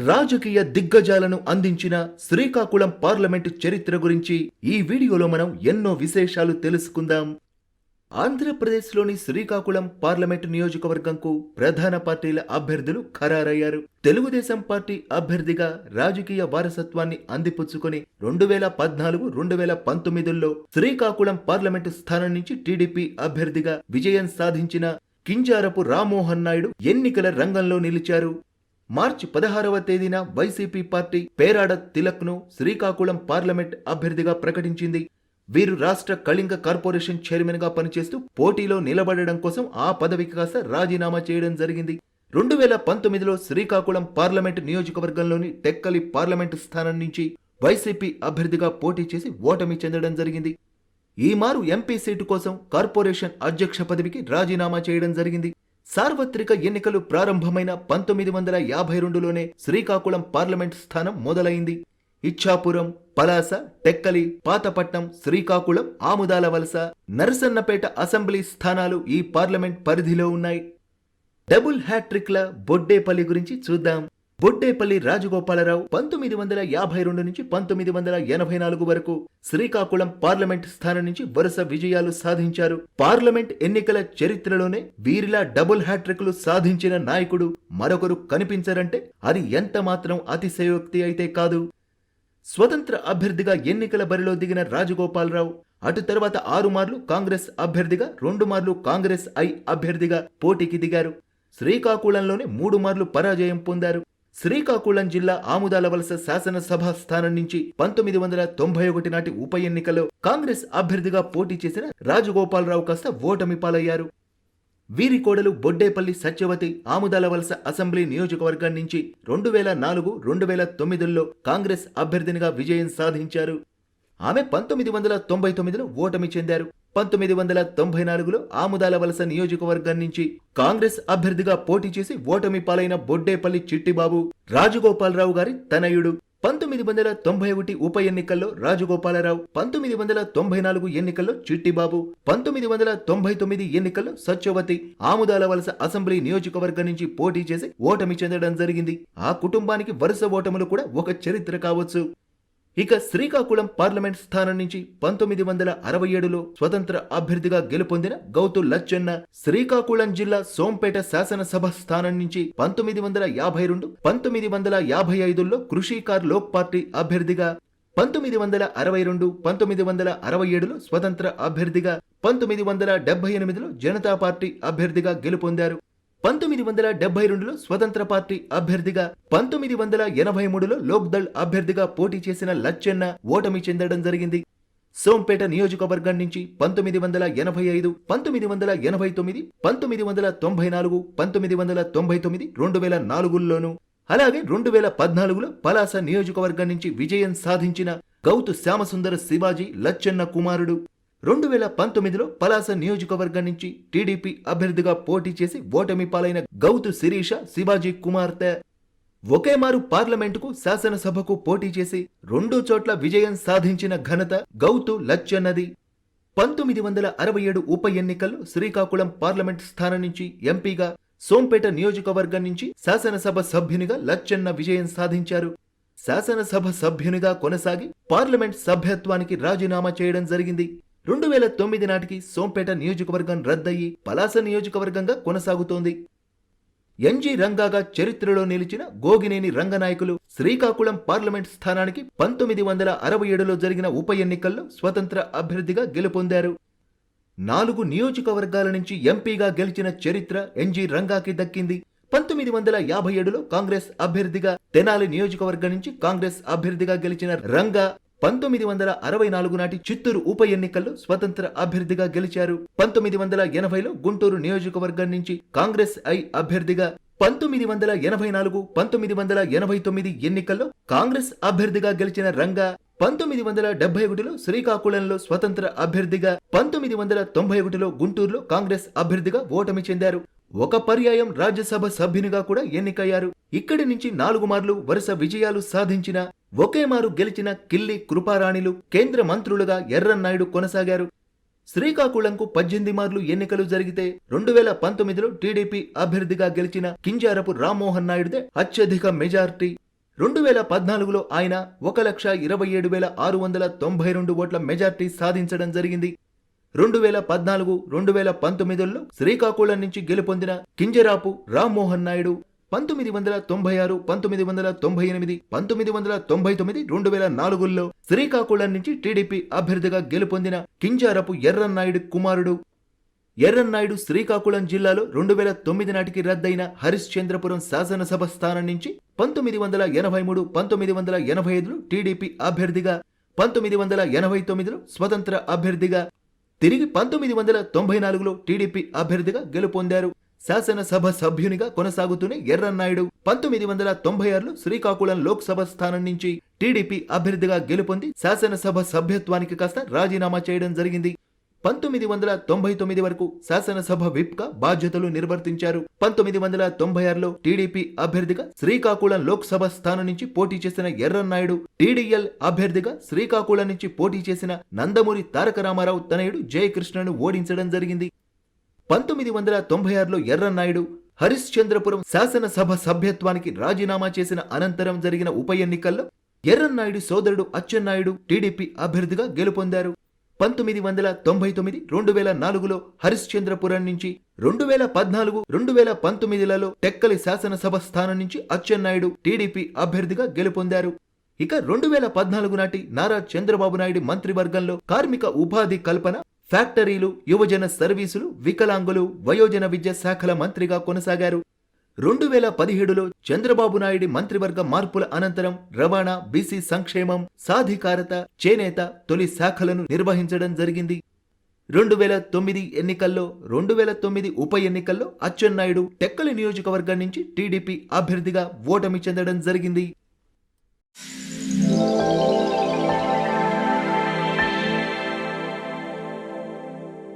రాజకీయ దిగ్గజాలను అందించిన శ్రీకాకుళం పార్లమెంటు చరిత్ర గురించి ఈ వీడియోలో మనం ఎన్నో విశేషాలు తెలుసుకుందాం. ఆంధ్రప్రదేశ్లోని శ్రీకాకుళం పార్లమెంటు నియోజకవర్గంకు ప్రధాన పార్టీల అభ్యర్థులు ఖరారయ్యారు. తెలుగుదేశం పార్టీ అభ్యర్థిగా రాజకీయ వారసత్వాన్ని అందిపుచ్చుకుని 2014-2019లో శ్రీకాకుళం పార్లమెంటు స్థానం నుంచి టీడీపీ అభ్యర్థిగా విజయం సాధించిన కింజారపు రామ్మోహన్ నాయుడు ఎన్నికల రంగంలో నిలిచారు. మార్చి 16వ తేదీన వైసీపీ పార్టీ పేరాడ తిలక్ ను శ్రీకాకుళం పార్లమెంట్ అభ్యర్థిగా ప్రకటించింది. వీరు రాష్ట్ర కళింగ కార్పొరేషన్ చైర్మన్ గా పనిచేస్తూ పోటీలో నిలబడడం కోసం ఆ పదవికి కాస్త రాజీనామా చేయడం జరిగింది. 2019లో శ్రీకాకుళం పార్లమెంట్ నియోజకవర్గంలోని టెక్కలి పార్లమెంటు స్థానం నుంచి వైసీపీ అభ్యర్థిగా పోటీ చేసి ఓటమి చెందడం జరిగింది. ఈ మారు ఎంపీ సీటు కోసం కార్పొరేషన్ అధ్యక్ష పదవికి రాజీనామా చేయడం జరిగింది. సార్వత్రిక ఎన్నికలు ప్రారంభమైన 1952లోనే శ్రీకాకుళం పార్లమెంట్ స్థానం మొదలైంది. ఇచ్చాపురం, పలాస, టెక్కలి, పాతపట్నం, శ్రీకాకుళం, ఆముదాల వలస, నరసన్నపేట అసెంబ్లీ స్థానాలు ఈ పార్లమెంట్ పరిధిలో ఉన్నాయి. డబుల్ హ్యాట్రిక్ల బొడ్డేపల్లి గురించి చూద్దాం. బొడ్డేపల్లి రాజగోపాలరావు 1952 నుంచి 1984 వరకు శ్రీకాకుళం పార్లమెంట్ స్థానం నుంచి వరుస విజయాలు సాధించారు. పార్లమెంట్ ఎన్నికల చరిత్రలోనే వీరిలా డబుల్ హ్యాట్రిక్లు సాధించిన నాయకుడు మరొకరు కనిపించరంటే అది ఎంత మాత్రం అతిశయోక్తి అయితే కాదు. స్వతంత్ర అభ్యర్థిగా ఎన్నికల బరిలో దిగిన రాజగోపాలరావు అటు తర్వాత 6 మార్లు కాంగ్రెస్ అభ్యర్థిగా, 2 మార్లు కాంగ్రెస్ అభ్యర్థిగా పోటీకి దిగారు. శ్రీకాకుళంలోనే 3 మార్లు పరాజయం పొందారు. శ్రీకాకుళం జిల్లా ఆముదాల వలస శాసనసభ స్థానం నుంచి 1991 నాటి ఉప ఎన్నికలో కాంగ్రెస్ అభ్యర్థిగా పోటీ చేసిన రాజగోపాలరావు కాస్త ఓటమి పాలయ్యారు. వీరి కోడలు బొడ్డేపల్లి సత్యవతి ఆముదాల వలస అసెంబ్లీ నియోజకవర్గం నుంచి 2004-2009లో కాంగ్రెస్ అభ్యర్థినిగా విజయం సాధించారు. ఆమె 1999లో ఓటమి చెందారు. 1994లో ఆముదాల వలస నియోజకవర్గం నుంచి కాంగ్రెస్ అభ్యర్థిగా పోటీ చేసి ఓటమి పాలైన బొడ్డేపల్లి చిట్టిబాబు రాజగోపాలరావు గారి తనయుడు. 1991 ఉప ఎన్నికల్లో రాజగోపాలరావు, 1994 ఎన్నికల్లో చిట్టిబాబు, 1999 ఎన్నికల్లో సత్యవతి ఆముదాల వలస అసెంబ్లీ నియోజకవర్గం నుంచి పోటీ చేసి ఓటమి చెందడం జరిగింది. ఆ కుటుంబానికి వరుస ఓటములు కూడా ఒక చరిత్ర కావచ్చు. ఇక శ్రీకాకుళం పార్లమెంట్ స్థానం నుంచి 1967లో స్వతంత్ర అభ్యర్థిగా గెలుపొందిన గౌతు లచ్చన్న శ్రీకాకుళం జిల్లా సోంపేట శాసనసభ స్థానం నుంచి 1952-1955లో కృషికార్ లోక్ పార్టీ అభ్యర్థిగా, 1962-1967లో స్వతంత్ర అభ్యర్థిగా, 1978లో జనతా పార్టీ అభ్యర్థిగా గెలుపొందారు. 1972లో స్వతంత్ర పార్టీ అభ్యర్థిగా, 1983లో లోక్దళ్ అభ్యర్థిగా పోటీ చేసిన లచ్చన్న ఓటమి చెందడం జరిగింది. సోంపేట నియోజకవర్గం నుంచి 1985, 1989, 1994, 1999, 2004లోను, అలాగే 2014లో పలాస నియోజకవర్గం నుంచి విజయం సాధించిన గౌతు శ్యామసుందర శివాజీ లచ్చన్న కుమారుడు. 2019లో పలాస నియోజకవర్గం నుంచి టీడీపీ అభ్యర్థిగా పోటీ చేసి ఓటమి పాలైన గౌతు శిరీష శివాజీ కుమార్తె. ఒకేమారు పార్లమెంటుకు, శాసనసభకు పోటీ చేసి 2 చోట్ల విజయం సాధించిన ఘనత గౌతు లచ్చన్నది. 1967 ఉప ఎన్నికల్లో శ్రీకాకుళం పార్లమెంట్ స్థానం నుంచి ఎంపీగా, సోంపేట నియోజకవర్గం నుంచి శాసనసభ సభ్యునిగా లచ్చన్న విజయం సాధించారు. శాసనసభ సభ్యునిగా కొనసాగి పార్లమెంట్ సభ్యత్వానికి రాజీనామా చేయడం జరిగింది. 2009 నాటికి సోంపేట నియోజకవర్గం రద్దయి పలాస నియోజకవర్గంగా కొనసాగుతోంది. ఎన్జీ రంగాగా చరిత్రలో నిలిచిన గోగినేని రంగనాయకులు శ్రీకాకుళం పార్లమెంట్ స్థానానికి 1967లో జరిగిన ఉప ఎన్నికల్లో స్వతంత్ర అభ్యర్థిగా గెలుపొందారు. 4 నియోజకవర్గాల నుంచి ఎంపీగా గెలిచిన చరిత్ర ఎన్జీ రంగాకి దక్కింది. 1957లో కాంగ్రెస్ అభ్యర్థిగా, తెనాలి నియోజకవర్గం నుంచి కాంగ్రెస్ అభ్యర్థిగా గెలిచిన రంగా 1964 నాటి చిత్తూరు ఉప ఎన్నికల్లో స్వతంత్ర అభ్యర్థిగా గెలిచారు. 1980లో గుంటూరు నియోజకవర్గం నుంచి కాంగ్రెస్ అభ్యర్థిగా, 1984, 1989 ఎన్నికల్లో కాంగ్రెస్ అభ్యర్థిగా గెలిచిన రంగా 1971లో శ్రీకాకుళంలో స్వతంత్ర అభ్యర్థిగా, 1991లో గుంటూరులో కాంగ్రెస్ అభ్యర్థిగా ఓటమి చెందారు. ఒక పర్యాయం రాజ్యసభ సభ్యునిగా కూడా ఎన్నికయ్యారు. ఇక్కడి నుంచి 4 మార్లు వరుస విజయాలు సాధించిన, ఒకేమారు గెలిచిన కిల్లి కృపారాణిలు కేంద్ర మంత్రులుగా ఎర్రన్నాయుడు కొనసాగారు. శ్రీకాకుళంకు 18 మార్లు ఎన్నికలు జరిగితే 2019లో టీడీపీ అభ్యర్థిగా గెలిచిన కింజారపు రామ్మోహన్ నాయుడుదే అత్యధిక మెజార్టీ. 2014లో ఆయన 1,27,692 ఓట్ల మెజార్టీ సాధించడం జరిగింది. 2014, 2019లో శ్రీకాకుళం నుంచి గెలుపొందిన కింజరాపు రామ్మోహన్ నాయుడు 1996, 1998, 1999, 2004లో శ్రీకాకుళం నుంచి టీడీపీ అభ్యర్థిగా గెలుపొందిన కింజారపు ఎర్రన్నాయుడు కుమారుడు. ఎర్రన్నాయుడు శ్రీకాకుళం జిల్లాలో 2009 నాటికి రద్దయిన హరిశ్చంద్రపురం శాసనసభ స్థానం నుంచి 1983, 1985లో టీడీపీ అభ్యర్థిగా, 1989లో స్వతంత్ర అభ్యర్థిగా, తిరిగి 1994లో టీడీపీ అభ్యర్థిగా గెలుపొందారు. శాసనసభ సభ్యునిగా కొనసాగుతూనే ఎర్రన్నాయుడు 1996లో శ్రీకాకుళం లోక్సభ స్థానం నుంచి టీడీపీ అభ్యర్థిగా గెలుపొంది శాసనసభ సభ్యత్వానికి కాస్త రాజీనామా చేయడం జరిగింది. 1999 వరకు శాసనసభ విప్గా బాధ్యతలు నిర్వర్తించారు. 1996లో టీడీపీ అభ్యర్థిగా శ్రీకాకుళం లోక్సభ స్థానం నుంచి పోటీ చేసిన ఎర్రన్నాయుడు టీడీఎల్ అభ్యర్థిగా శ్రీకాకుళం నుంచి పోటీ చేసిన నందమూరి తారక రామారావు తనయుడు జయకృష్ణను ఓడించడం జరిగింది. 1996లో ఎర్రన్నాయుడు హరిశ్చంద్రపురం శాసనసభ సభ్యత్వానికి రాజీనామా చేసిన అనంతరం జరిగిన ఉప ఎన్నికల్లో ఎర్రన్నాయుడు సోదరుడు అచ్చెన్నాయుడు టీడీపీ అభ్యర్థిగా గెలుపొందారు. 1999, 2004లో హరిశ్చంద్రపురం నుంచి, 2014, 2019లలో టెక్కలి శాసనసభ స్థానం నుంచి అచ్చెన్నాయుడు టీడీపీ అభ్యర్థిగా గెలుపొందారు. ఇక 2014 నాటి నారా చంద్రబాబు నాయుడు మంత్రివర్గంలో కార్మిక ఉపాధి కల్పన, ఫ్యాక్టరీలు, యువజన సర్వీసులు, వికలాంగులు, వయోజన విద్య శాఖల మంత్రిగా కొనసాగారు. 2017లో చంద్రబాబు నాయుడి మంత్రివర్గ మార్పుల అనంతరం రవాణా, బీసీ సంక్షేమం, సాధికారత, చేనేత తొలి శాఖలను నిర్వహించడం జరిగింది. 2009 ఎన్నికల్లో 2009 ఉప ఎన్నికల్లో అచ్చెన్నాయుడు టెక్కలి నియోజకవర్గం నుంచి టీడీపీ అభ్యర్థిగా ఓటమి చెందడం జరిగింది.